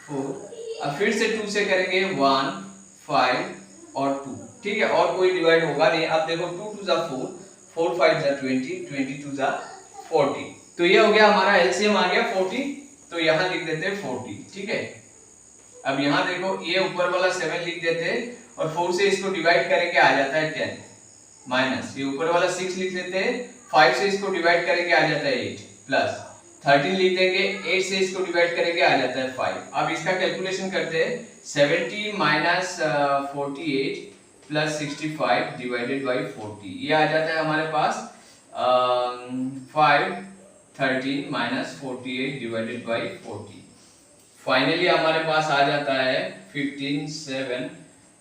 4, अब फिर से 2 से करेंगे 1 5 और 2। ठीक है, और कोई डिवाइड होगा नहीं। अब देखो 2 2 जा 4 4 5 जा 20 20 2 जा 40, तो ये हो गया हमारा एलसीएम आ गया 40, तो यहाँ लिख देते हैं 40। ठीक है, अब यहाँ देखो ये ऊपर वाला 7 लिख देते हैं और 4 से इसको डिवाइड करेंगे आ जाता है 10 माइनस ये ऊपर वाला 6 लिख देते हैं, 5 से इसको डिवाइड करेंगे आ जाता है 8 प्लस 13 लिख देंगे, 8 से इसको डिवाइड करेंगे आ जाता है 5। अब इसका कैलकुलेशन करते हैं 70 माइनस 48 प्लस 65 डिवाइडेड बाई 40, ये आ जाता है हमारे पास 5 13 माइनस 48 डिवाइडेड बाई 40। फाइनली हमारे पास आ जाता है 15 7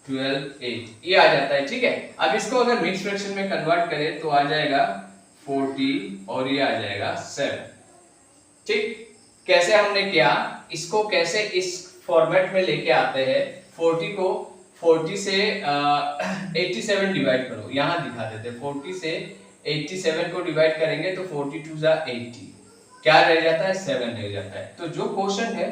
12 8, ये आ जाता है। ठीक है, अब इसको अगर मिक्स फ्रैक्शन में कन्वर्ट करें तो आ जाएगा 40 और ये आ जाएगा 7। ठीक, कैसे हमने किया, इसको कैसे इस फॉर्मेट में लेके आते हैं, 40 को 40 से 87 डिवाइड करो, यहाँ दिखा देते हैं 40 से 87 को डिवाइड करेंगे तो 42 जा 80, क्या रह जाता है 7 रह जाता है। तो जो क्वेश्चन है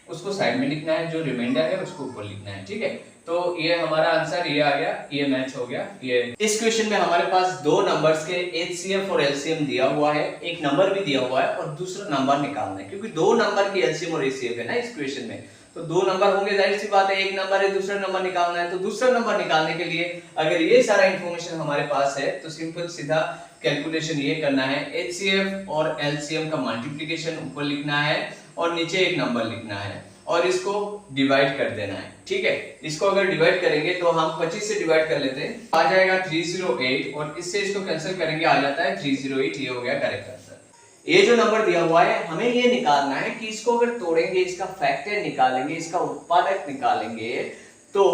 उसको साइड में लिखना है, जो रिमाइंडर है उसको ऊपर लिखना है। ठीक है, तो ये हमारा आंसर ये आ गया, ये मैच हो गया। ये इस क्वेश्चन में हमारे पास दो नंबर्स के एचसीएफ और एलसीएम दिया हुआ है, एक नंबर भी दिया हुआ है और दूसरा नंबर निकालना है, क्योंकि दो नंबर की एलसीएम और एचसीएफ है ना इस क्वेश्चन में, तो दो नंबर होंगे, जाहिर सी बात है एक नंबर है दूसरा नंबर निकालना है। तो दूसरा नंबर निकालने के लिए अगर ये सारा इंफॉर्मेशन हमारे पास है तो सिंपल सीधा कैलकुलेशन ये करना है, एचसीएफ और एलसीएम का मल्टीप्लिकेशन ऊपर लिखना है और नीचे एक नंबर लिखना है और इसको डिवाइड कर देना है। ठीक है, इसको अगर डिवाइड करेंगे तो हम 25 से डिवाइड कर लेते हैं, आ जाएगा 308 और इससे इसको कैंसिल करेंगे आ जाता है 308, ये हो गया करेक्ट आंसर। ये जो नंबर दिया हुआ है हमें ये निकालना है कि इसको अगर तोड़ेंगे, इसका फैक्टर निकालेंगे, इसका उत्पादक निकालेंगे, तो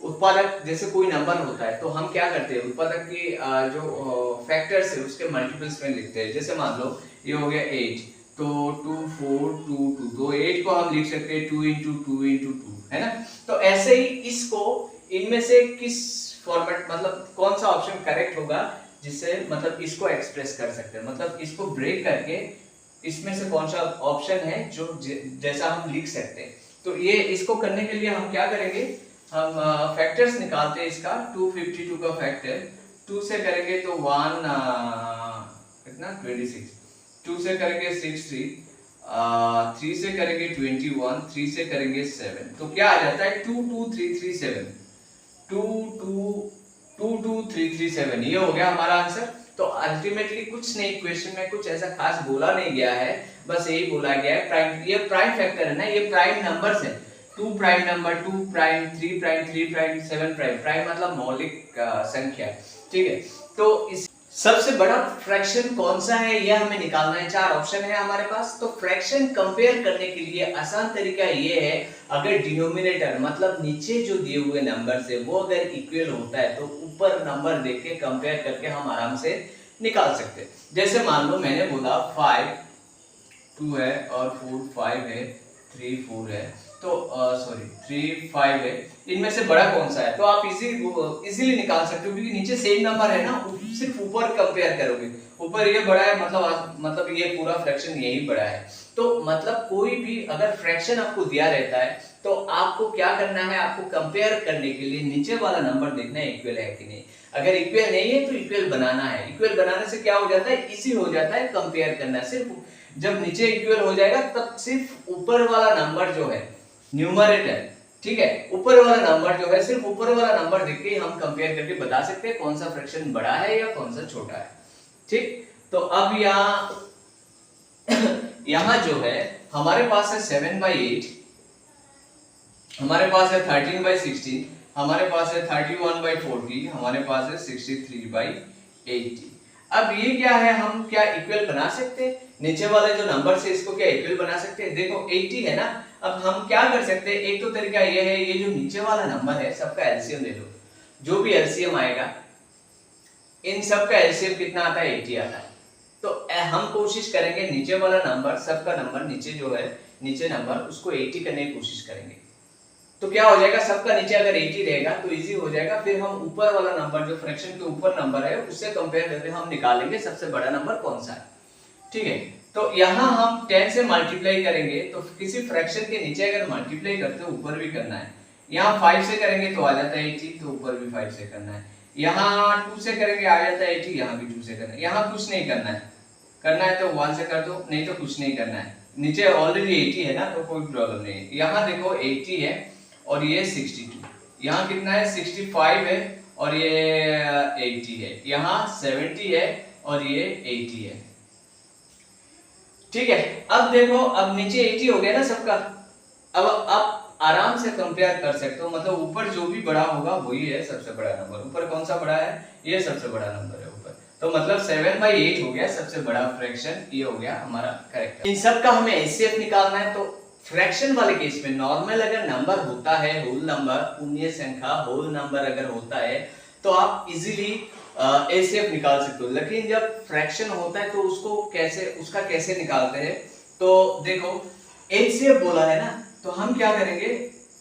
उत्पादक जैसे कोई नंबर होता है तो हम क्या करते हैं, उत्पादक की जो फैक्टर्स है उसके मल्टीपल्स में लिखते हैं। जैसे मान लो ये हो गया 8, तो 2 4 2 2, तो 8 को हम लिख सकते हैं 2 इंटू 2 इंटू 2, है ना। तो ऐसे ही इसको इनमें से किस फॉर्मेट, मतलब कौन सा ऑप्शन करेक्ट होगा जिससे मतलब इसको एक्सप्रेस कर सकते हैं, मतलब इसको ब्रेक करके इसमें से कौन सा ऑप्शन है जो जैसा हम लिख सकते हैं। तो ये इसको करने के लिए हम क्या करेंगे, हम फैक्टर्स निकालते हैं इसका। 252 का फैक्टर 2 से करेंगे तो 1 कितना 26, 2 से करेंगे 63, 3 से करेंगे 21, 3 से करेंगे 7, तो क्या आ जाता है 22337, 22337, ये हो गया हमारा आंसर। तो अल्टीमेटली कुछ नहीं, क्वेश्चन में कुछ ऐसा खास बोला नहीं गया है, बस यही बोला गया है प्राइम, ये प्राइम फैक्टर है ना, ये प्राइम नंबर्स है, 2 prime number, 2 prime, 3 prime, 3 prime, 7 prime, prime मतलब मौलिक संख्या, ठीक है। तो इस सबसे बड़ा फ्रैक्शन कौन सा है यह हमें निकालना है। 4 ऑप्शन है हमारे पास। तो फ्रैक्शन कंपेयर करने के लिए आसान तरीका ये है, अगर डिनोमिनेटर मतलब नीचे जो दिए हुए नंबर्स है वो अगर इक्वल होता है तो ऊपर नंबर देख के कंपेयर करके हम आराम से निकाल सकते हैं। जैसे मान लो मैंने बोला 5 2 है और 4 5 है, 3 4 है, तो सॉरी 3 5 है, इनमें से बड़ा कौन सा है, तो आप इजीली निकाल सकते हो क्योंकि नीचे सेम नंबर है ना, सिर्फ ऊपर कंपेयर करोगे, ऊपर ये बड़ा है मतलब ये पूरा फ्रैक्शन यही बड़ा है। तो मतलब कोई भी अगर फ्रैक्शन आपको दिया रहता है तो आपको क्या करना है, आपको कंपेयर करने के लिए नीचे वाला नंबर देखना है इक्वल है कि नहीं। अगर इक्वल नहीं है तो इक्वल बनाना है। इक्वल बनाने से क्या हो जाता है, इजी हो जाता है कंपेयर करना। सिर्फ जब नीचे इक्वल हो जाएगा तब सिर्फ ऊपर वाला नंबर जो है न्यूमरेटर, ठीक है, ऊपर वाला नंबर जो है सिर्फ ऊपर वाला नंबर देख के हम कंपेयर करके बता सकते हैं कौन सा फ्रैक्शन बड़ा है या कौन सा छोटा है, ठीक। तो अब यहाँ जो है हमारे पास है 7/8, हमारे पास है 13/16, हमारे पास है 31/40, हमारे पास है 63/80। अब ये क्या है, हम क्या इक्वल बना सकते हैं, नीचे वाले जो नंबर से इसको क्या इक्वल बना सकते हैं। देखो 80 है ना, अब हम क्या कर सकते हैं, एक तो तरीका ये है, ये जो नीचे वाला नंबर है सबका एलसीएम ले लो, जो भी एलसीएम आएगा इन सब का एलसीएम कितना आता है, 80 आता है। तो हम कोशिश करेंगे नीचे वाला नंबर, सबका नंबर नीचे जो है नीचे नंबर उसको 80 करने की कोशिश करेंगे। तो क्या हो जाएगा, सबका नीचे अगर 80 रहेगा तो इजी हो जाएगा, फिर हम ऊपर वाला नंबर जो फ्रैक्शन के ऊपर नंबर है उससे कंपेयर करके हम निकालेंगे सबसे बड़ा नंबर कौन सा है, ठीक है। तो यहाँ हम 10 से मल्टीप्लाई करेंगे, तो किसी फ्रैक्शन के नीचे अगर मल्टीप्लाई करते हो ऊपर भी करना है। यहाँ 5 से करेंगे तो आ जाता है 80, तो ऊपर भी 5 से करना है। यहाँ 2 से करेंगे आ जाता है 80, यहाँ भी 2 से करना है। यहाँ कुछ नहीं करना है तो 1 से कर दो, नहीं तो कुछ नहीं करना है, नीचे ऑलरेडी 80 है ना तो कोई प्रॉब्लम नहीं है। यहाँ देखो 80 है और ये 62, यहाँ कितना है 65 है और ये 80 है, यहाँ 70 है और ये 80 है, ठीक है। अब देखो, अब नीचे 80 हो गया ना सबका, अब आप आराम से कंपेयर कर सकते हो, मतलब ऊपर जो भी बड़ा होगा वही है सबसे बड़ा नंबर। ऊपर कौन सा बड़ा है, ये सबसे बड़ा नंबर है ऊपर, तो मतलब 7/8 हो गया सबसे बड़ा फ्रैक्शन, ये हो गया हमारा करेक्ट। इन सब का हमें एचसीएफ निकालना है। तो फ्रैक्शन वाले केस में नॉर्मल अगर नंबर होता है, होल नंबर, पूर्णांक संख्या होल नंबर अगर होता है तो आप इजीली एचसीएफ निकाल सकते हो। लेकिन जब फ्रैक्शन होता है तो उसका कैसे निकालते हैं, तो देखो एचसीएफ बोला है ना, तो हम क्या करेंगे,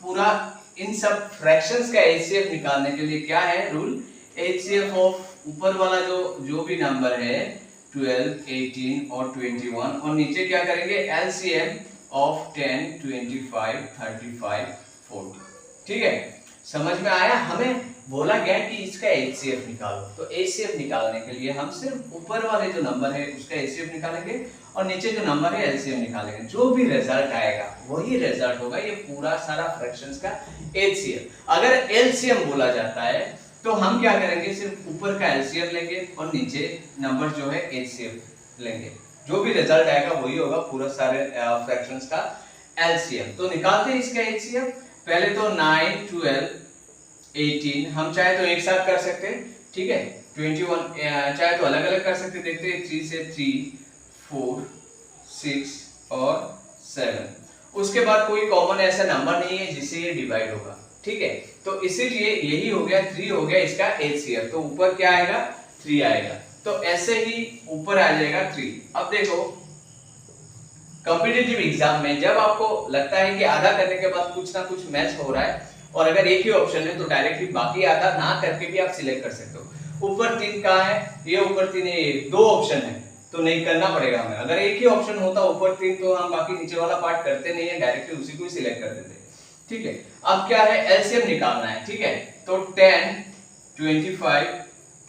पूरा इन सब फ्रैक्शंस का एचसीएफ निकालने के लिए क्या है रूल, एचसीएफ ऑफ ऊपर वाला जो भी नंबर है 12, 18 और 21, और नीचे क्या करेंगे एलसीएम ऑफ 10, 25, 35, 40, ठीक है। समझ में आया, हमें बोला गया कि इसका एचसीएफ निकालो, तो एचसीएफ निकालने के लिए हम सिर्फ ऊपर वाले जो नंबर है उसका एचसीएफ निकालेंगे और नीचे जो नंबर है एलसीएम निकालेंगे, जो भी रिजल्ट आएगा वही रिजल्ट होगा, ये पूरा सारा फ्रैक्शंस का एचसीएफ। अगर एलसीएम बोला जाता है तो हम क्या करेंगे, सिर्फ ऊपर का एलसीएम लेंगे और नीचे नंबर जो है एचसीएफ लेंगे, जो भी रिजल्ट आएगा वही होगा पूरा सारे फ्रैक्शंस का एलसीएम। तो निकालते हैं इसका एचसीएफ। पहले तो 9, 12, 18 हम चाहे तो एक साथ कर सकते हैं, ठीक है। 21 चाहे तो अलग अलग कर सकते, देखते हैं 3 से 3, 4, 6 और 7। उसके बाद कोई कॉमन ऐसा नंबर नहीं है जिससे ये डिवाइड होगा, ठीक है। तो इसीलिए यही हो गया 3 हो गया इसका एचसीएफ। तो ऊपर क्या आएगा 3 आएगा, तो ऐसे ही ऊपर आ जाएगा 3। अब देखो कॉम्पिटिटिव एग्जाम में जब आपको लगता है कि आधा करने के बाद कुछ ना कुछ मैच हो रहा है और अगर एक ही ऑप्शन है तो डायरेक्टली बाकी आधा ना करके भी आप सिलेक्ट कर सकते हो। ऊपर 3 कहाँ है, ये ऊपर 3 है, 2 ऑप्शन है तो नहीं करना पड़ेगा हमें। अगर एक ही ऑप्शन होता ऊपर 3 तो हम बाकी नीचे वाला पार्ट करते नहीं है, डायरेक्टली उसी को ही सिलेक्ट कर देते, ठीक है। अब क्या है एलसीएम निकालना है, ठीक है। तो 10, 25,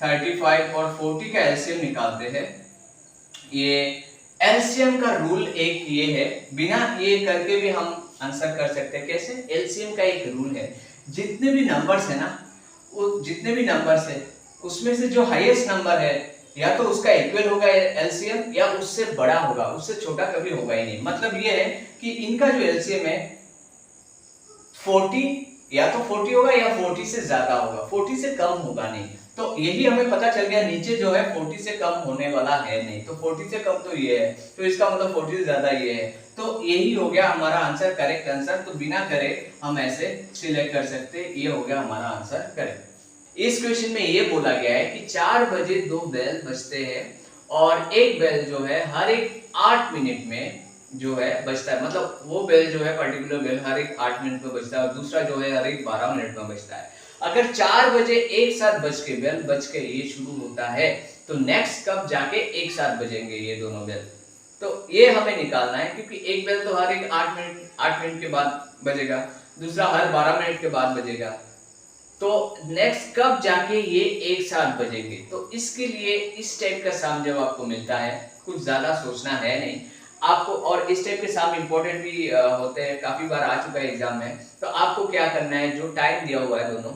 35 और 40 का एलसीएम निकालते हैं। ये एलसीएम का रूल एक ये है, बिना ये करके भी हम आंसर कर सकते हैं। कैसे? एलसीएम का एक रूल है, जितने भी नंबर्स है ना, वो जितने भी नंबर्स है उसमें से जो हाईएस्ट नंबर है या तो उसका इक्वल होगा एलसीएम या उससे बड़ा होगा, उससे छोटा कभी होगा ही नहीं। मतलब ये है कि इनका जो एलसीएम है 40 या तो 40 होगा या 40 से ज्यादा होगा, 40 से कम होगा नहीं। तो यही हमें पता चल गया, नीचे जो है 40 से कम होने वाला है नहीं, तो 40 से कम तो ये है, तो इसका मतलब 40 से ज्यादा ये है। तो यही हो गया हमारा आंसर, करेक्ट आंसर। तो बिना करे हम ऐसे सिलेक्ट कर सकते, ये हो गया हमारा आंसर करेक्ट। इस क्वेश्चन में ये बोला गया है कि 4 बजे 2 बेल बजते हैं और एक बेल जो है हर एक 8 मिनट में जो है बजता है। मतलब वो बेल जो है पर्टिकुलर बेल हर एक 8 मिनट में बजता है और दूसरा जो है हर एक 12 मिनट में बजता है। अगर 4 बजे एक साथ बज के बेल बज के ये शुरू होता है तो नेक्स्ट कब जाके एक साथ बजेंगे ये दोनों बेल, तो ये हमें निकालना है। क्योंकि एक बेल तो हर एक 8 मिनट के बाद बजेगा, दूसरा हर 12 मिनट के बाद बजेगा, तो नेक्स्ट कब जाके ये एक साथ बजेंगे। तो इसके लिए इस टाइप का सम जब आपको मिलता है, कुछ ज्यादा सोचना है नहीं आपको, और इस टाइप के सम इंपॉर्टेंट भी होते हैं, काफी बार आ चुका है एग्जाम में। तो आपको क्या करना है, जो टाइम दिया हुआ है दोनों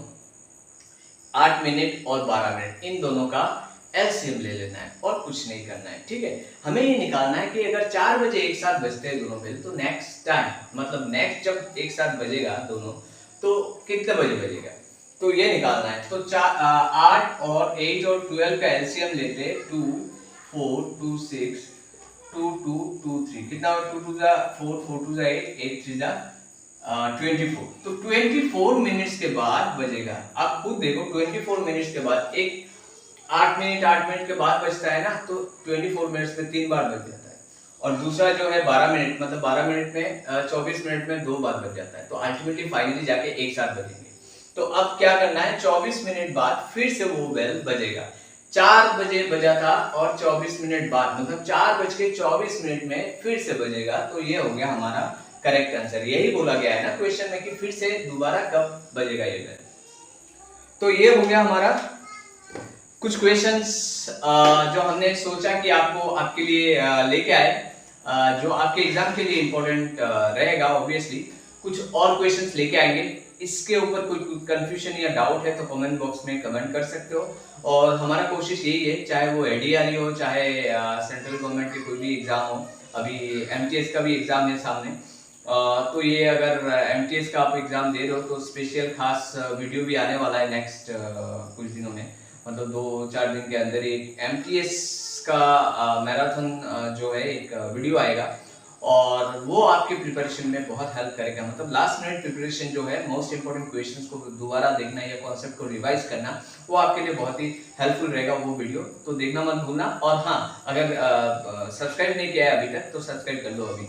8 मिनट और 12 मिनट, इन दोनों का एलसीएम ले लेना है और कुछ नहीं करना है, ठीक है। हमें ये निकालना है कि अगर 4 बजे एक साथ बजते हैं दोनों बेल, तो नेक्स्ट टाइम मतलब नेक्स्ट जब एक साथ बजेगा दोनों तो कितने बजे बजेगा, तो ये निकालना है। तो 8 और 8 और 12 का एलसीएम लेते 2, 4, 2, 6, 2, 2, 2, 3, कितना 2, 2 जा 4, 4, 2 जा 8, 8, 3 जा 24। तो 24 मिनट्स के बाद बजेगा। आप खुद देखो 24 मिनट्स के बाद, एक 8 मिनट के बाद बजता है ना, तो 24 मिनट्स में 3 बार बज जाता है, और दूसरा जो है 12 मिनट मतलब 12 मिनट में 24 मिनट में 2 बार बज जाता है। तो अल्टीमेटली फाइनली जाके एक साथ बजेंगे। तो अब क्या करना है, 24 मिनट बाद फिर से वो बेल बजेगा। 4 बजे बजा था और 24 मिनट बाद मतलब 4:24 में फिर से बजेगा। तो ये हो गया हमारा करेक्ट आंसर। यही बोला गया है ना क्वेश्चन में कि फिर से दोबारा कब बजेगा ये बेल। तो ये हो गया हमारा कुछ क्वेश्चंस जो हमने सोचा कि आपको आपके लिए लेके आए, जो आपके एग्जाम के लिए इंपॉर्टेंट रहेगा। ऑब्वियसली कुछ और क्वेश्चंस लेके आएंगे। इसके ऊपर कोई कंफ्यूजन या डाउट है तो कमेंट बॉक्स में कमेंट कर सकते हो। और हमारा कोशिश यही है, चाहे वो एडीआरई हो, चाहे सेंट्रल गवर्नमेंट के कोई भी एग्जाम हो, अभी एमटीएस का भी एग्जाम है सामने, तो ये अगर एमटीएस का आप एग्जाम दे रहे हो तो स्पेशल खास वीडियो भी आने वाला है नेक्स्ट कुछ दिनों में, मतलब 2-4 दिन के अंदर एक एमटीएस का मैराथन जो है एक वीडियो आएगा, और वो आपके प्रिपरेशन में बहुत हेल्प करेगा। मतलब लास्ट मिनट प्रिपरेशन जो है, मोस्ट इंपोर्टेंट क्वेश्चंस को दोबारा देखना या कॉन्सेप्ट को रिवाइज करना, वो आपके लिए बहुत ही हेल्पफुल रहेगा वो वीडियो, तो देखना मत भूलना। और हाँ, अगर सब्सक्राइब नहीं किया है अभी तक तो सब्सक्राइब कर लो अभी।